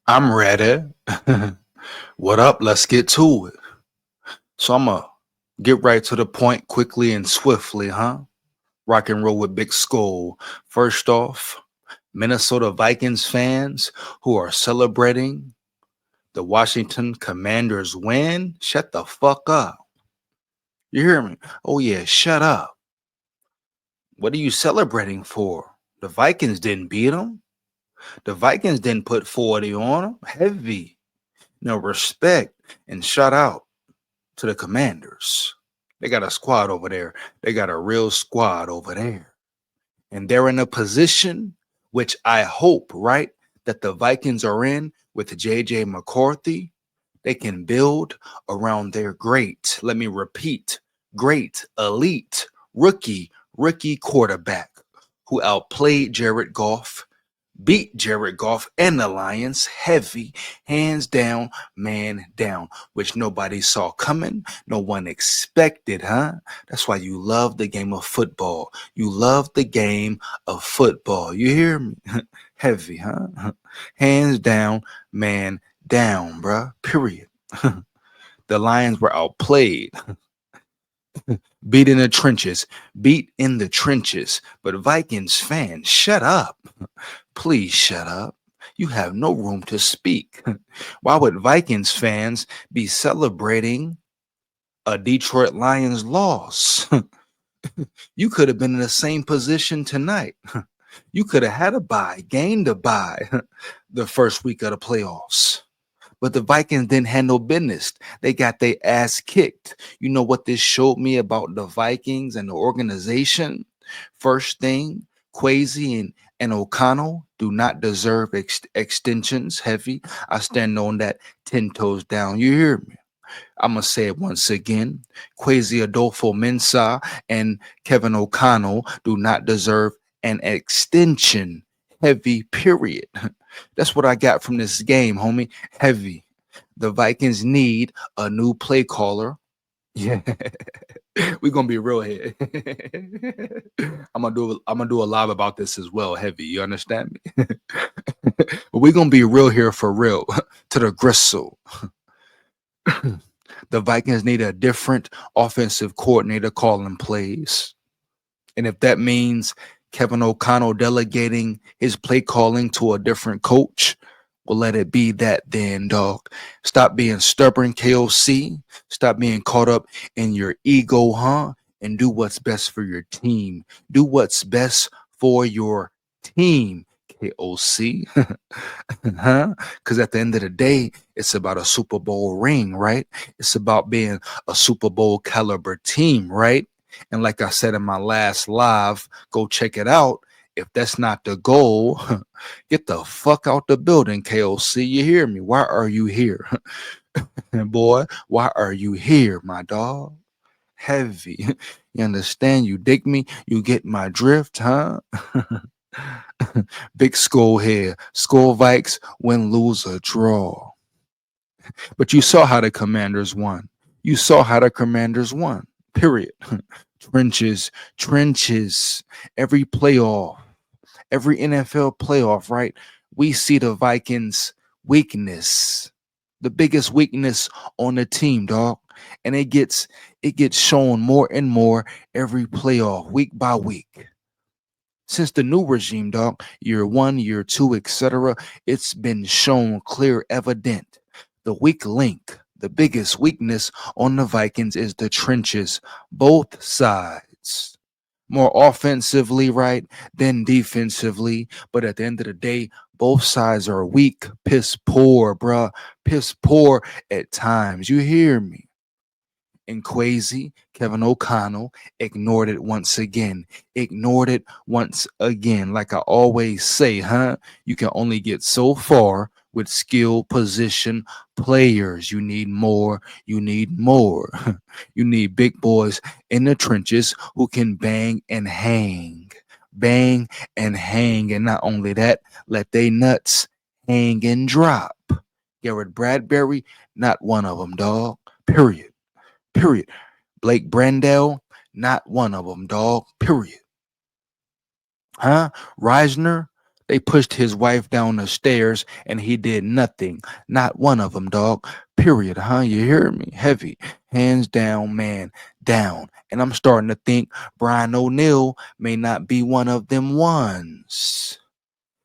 I'm ready. What up? Let's get to it. So I'm going to get right to the point quickly and swiftly, huh? Rock and roll with Big SKOL. First off, Minnesota Vikings fans who are celebrating the Washington Commanders win, shut the fuck up. You hear me? Oh, yeah, shut up. What are you celebrating for? The Vikings didn't beat them. The Vikings didn't put 40 on them. Heavy. No respect and shout out to the Commanders. They got a squad over there. They got a real squad over there. And they're in a position, which I hope, right, that the Vikings are in with J.J. McCarthy. They can build around their great, let me repeat, great, elite, rookie quarterback who outplayed Jared Goff, beat Jared Goff and the Lions heavy, hands down, man down, which nobody saw coming. No one expected, huh? That's why you love the game of football. You love the game of football. You hear me? Heavy, huh? Hands down, man down, bruh. Period. The Lions were outplayed. Beat in the trenches. Beat in the trenches. But Vikings fans, shut up. Please shut up. You have no room to speak. Why would Vikings fans be celebrating a Detroit Lions loss? You could have been in the same position tonight. You could have had a bye, gained a bye the first week of the playoffs. But the Vikings didn't handle business. They got their ass kicked. You know what this showed me about the Vikings and the organization? First thing, Quasi and O'Connell do not deserve extensions. Heavy. I stand on that 10 toes down. You hear me? I'm going to say it once again. Quasi Adolfo Mensah and Kevin O'Connell do not deserve an extension. Heavy, period. That's what I got from this game, homie. Heavy. The Vikings need a new play caller. Yeah. We're gonna be real here. I'm gonna do a live about this as well, heavy. You understand me? But we're gonna be real here for real. To the gristle. The Vikings need a different offensive coordinator calling plays. And if that means Kevin O'Connell delegating his play calling to a different coach, well, let it be that then, dog. Stop being stubborn, KOC. Stop being caught up in your ego, huh? And do what's best for your team. Do what's best for your team, KOC. Huh? Because at the end of the day, it's about a Super Bowl ring, right? It's about being a Super Bowl caliber team, right? And like I said in my last live, go check it out. If that's not the goal, get the fuck out the building, KOC. You hear me? Why are you here? Boy, why are you here, my dog? Heavy. You understand? You dig me? You get my drift, huh? Big SKOL here. SKOL Vikes win, lose, or draw. But you saw how the Commanders won. You saw how the Commanders won. Period. Trenches, trenches. Every playoff, every NFL playoff, right? We see the Vikings' weakness, the biggest weakness on the team, dog. And it gets shown more and more every playoff, week by week. Since the new regime, dog, year one, year two, etc., it's been shown clear, evident. The weak link, the biggest weakness on the Vikings is the trenches, both sides. More offensively, right, than defensively. But at the end of the day, both sides are weak, piss poor, bruh. Piss poor at times. You hear me? And Quasi, Kevin O'Connell, ignored it once again. Ignored it once again. Like I always say, huh? You can only get so far with skill position players. You need more. You need more. You need big boys in the trenches who can bang and hang. Bang and hang. And not only that, let they nuts hang and drop. Garrett Bradbury, not one of them, dog. Period. Period. Blake Brandell, not one of them, dog. Period. Huh? Reisner, They pushed his wife down the stairs and he did nothing. Not one of them, dog. Period, huh? You hear me? Heavy. Hands down, man. Down. And I'm starting to think Brian O'Neill may not be one of them ones.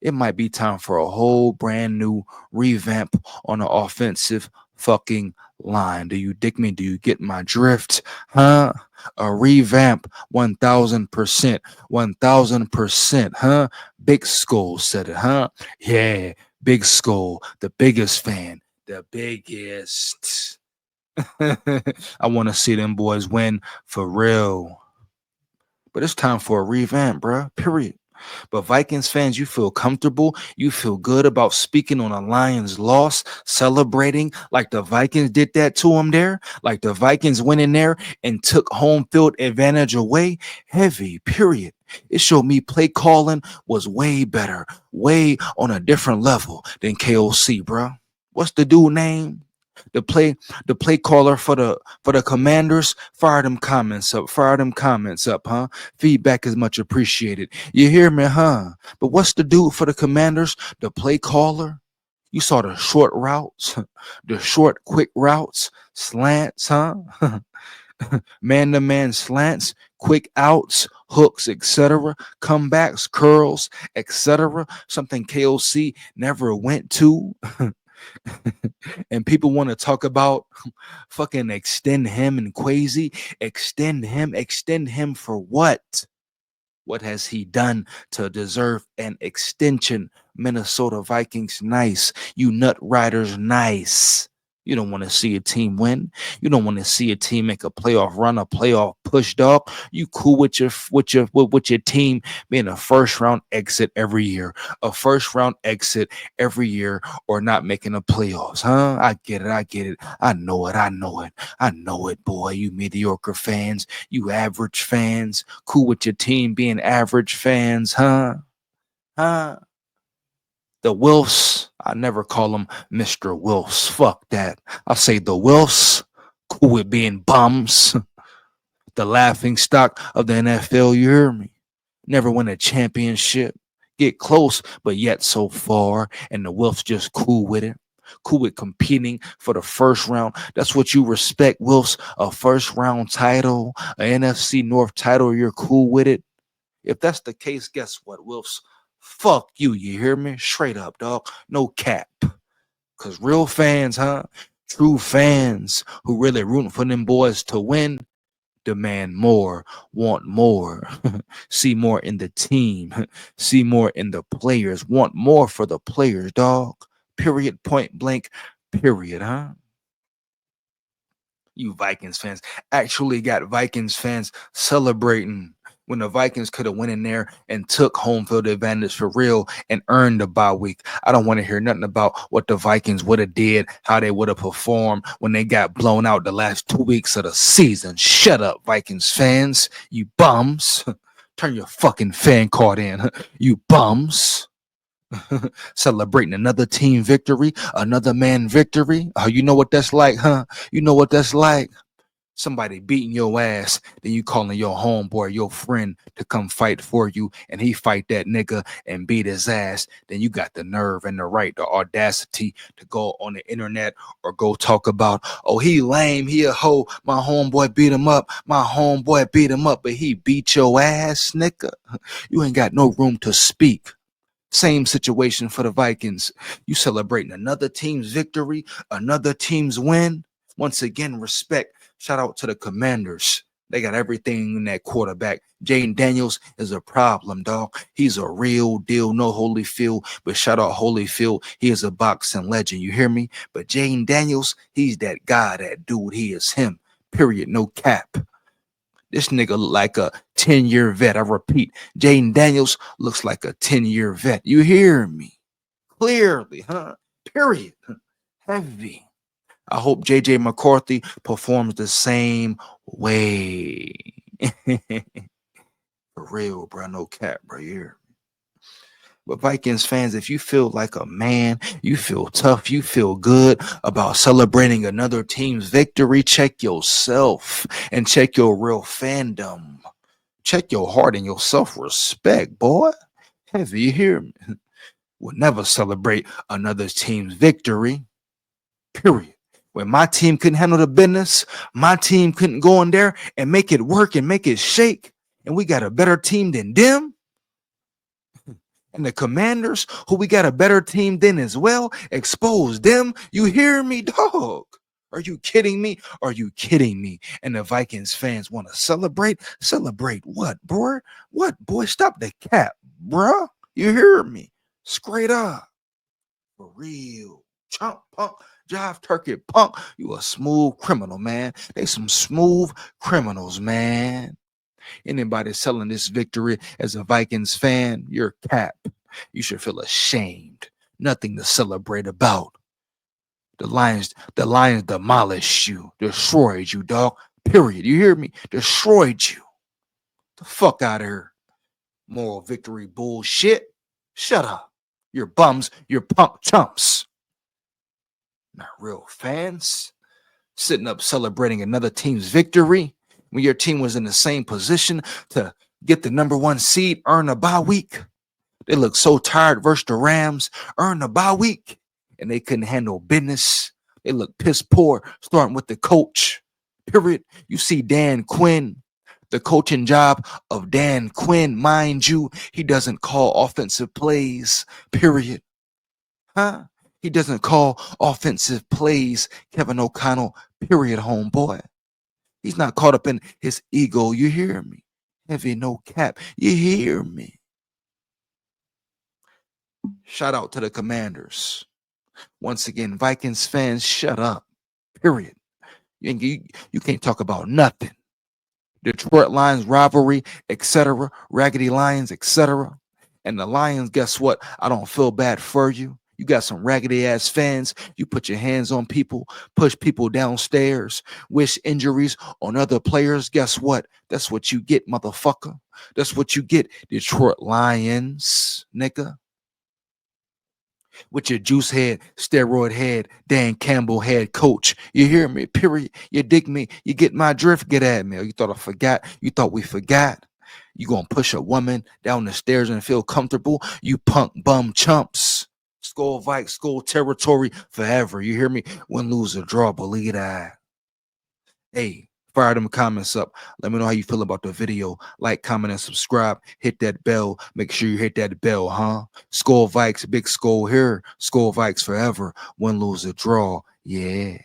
It might be time for a whole brand new revamp on the offensive fucking line. Do you dig me? Do you get my drift? Huh? A revamp 1000%. 1000%, huh? Big Skull said it, huh? Yeah, Big Skull, the biggest fan. The biggest. I want to see them boys win for real. But it's time for a revamp, bruh. Period. But Vikings fans, you feel comfortable. You feel good about speaking on a Lions loss, celebrating like the Vikings did that to them there, like the Vikings went in there and took home field advantage away. Heavy, period. It showed me play calling was way better, way on a different level than KOC, bro. What's the dude name? The play caller for the Commanders. Fire them comments up. Fire them comments up, huh? Feedback is much appreciated. You hear me, huh? But what's the dude for the Commanders? The play caller. You saw the short routes, the short quick routes, slants, huh? Man to man slants, quick outs, hooks, etc., comebacks, curls, etc. Something KOC never went to. And people want to talk about fucking extend him and Quasi. Extend him for what? What has he done to deserve an extension? Minnesota Vikings, nice. You nut riders, nice. You don't want to see a team win. You don't want to see a team make a playoff run, a playoff push, dog. You cool with your team being a first round exit every year, a first round exit every year, or not making the playoffs, huh? I get it. I get it. I know it. I know it. I know it, boy. You mediocre fans, you average fans, cool with your team being average fans, huh? Huh? The Wilfs, I never call them Mr. Wilfs. Fuck that. I'll say the Wilfs, cool with being bums. The laughing stock of the NFL, you hear me? Never win a championship. Get close, but yet so far. And the Wilfs just cool with it. Cool with competing for the first round. That's what you respect, Wilfs. A first round title, an NFC North title, you're cool with it. If that's the case, guess what, Wilfs? Fuck you, you hear me? Straight up, dog. No cap. Cause real fans, huh? True fans who really rooting for them boys to win demand more, want more, see more in the team, see more in the players, want more for the players, dog. Period, point blank, period, huh? You Vikings fans actually got Vikings fans celebrating when the Vikings could have went in there and took home field advantage for real and earned the bye week. I don't want to hear nothing about what the Vikings would have did, how they would have performed when they got blown out the last 2 weeks of the season. Shut up, Vikings fans, you bums. Turn your fucking fan card in, you bums. Celebrating another team victory, another man victory. Oh, you know what that's like, huh? You know what that's like? Somebody beating your ass, then you calling your homeboy, your friend to come fight for you, and he fight that nigga and beat his ass. Then you got the nerve and the right, the audacity to go on the internet or go talk about, oh, he lame, he a hoe, my homeboy beat him up, my homeboy beat him up, but he beat your ass, nigga. You ain't got no room to speak. Same situation for the Vikings. You celebrating another team's victory, another team's win. Once again, respect. Shout out to the Commanders. They got everything in that quarterback. Jaden Daniels is a problem, dog. He's a real deal. No Holyfield, but shout out Holyfield. He is a boxing legend. You hear me? But Jaden Daniels, he's that guy, that dude. He is him. Period. No cap. This nigga look like a 10-year vet. I repeat, Jaden Daniels looks like a 10-year vet. You hear me? Clearly, huh? Period. Heavy. I hope JJ McCarthy performs the same way. For real, bro. No cap, bro. You hear me? But Vikings fans, if you feel like a man, you feel tough, you feel good about celebrating another team's victory, check yourself and check your real fandom. Check your heart and your self-respect, boy. Heavy, you hear me? will never celebrate another team's victory. Period. When my team couldn't handle the business, my team couldn't go in there and make it work and make it shake, and we got a better team than them. And the Commanders, who we got a better team than as well, expose them. You hear me, dog? Are you kidding me? Are you kidding me? And the Vikings fans want to celebrate? Celebrate what, boy? What, boy? Stop the cap, bruh. You hear me? Straight up. For real. Chump, punk, jive turkey, punk. You a smooth criminal, man. They some smooth criminals, man. Anybody selling this victory as a Vikings fan, you're cap. You should feel ashamed. Nothing to celebrate about. The Lions demolished you, destroyed you, dog. Period. You hear me? Destroyed you. The fuck out of here. Moral victory bullshit. Shut up. You're bums. You're punk chumps. Not real fans. Sitting up celebrating another team's victory when your team was in the same position to get the number 1 seed, earn a bye week. They look so tired versus the Rams, earn a bye week, and they couldn't handle business. They look piss poor, starting with the coach. Period. You see Dan Quinn, the coaching job of Dan Quinn, mind you, he doesn't call offensive plays. Period. Huh? He doesn't call offensive plays, Kevin O'Connell. Period, homeboy. He's not caught up in his ego. You hear me? Heavy, no cap. You hear me? Shout out to the Commanders. Once again, Vikings fans, shut up. Period. You can't talk about nothing. Detroit Lions rivalry, etc. Raggedy Lions, etc. And the Lions, guess what? I don't feel bad for you. You got some raggedy ass fans. You put your hands on people, push people downstairs, wish injuries on other players. Guess what? That's what you get, motherfucker. That's what you get, Detroit Lions, nigga. With your juice head, steroid head, Dan Campbell head coach. You hear me? Period. You dig me? You get my drift? Get at me. Or you thought I forgot? You thought we forgot? You gonna push a woman down the stairs and feel comfortable? You punk bum chumps. SKOL Vikes, SKOL territory forever. You hear me? Win, lose, or draw, believe that. Hey, fire them comments up. Let me know how you feel about the video. Like, comment, and subscribe. Hit that bell. Make sure you hit that bell, huh? SKOL Vikes, big SKOL here. SKOL Vikes forever. Win, lose, or draw. Yeah.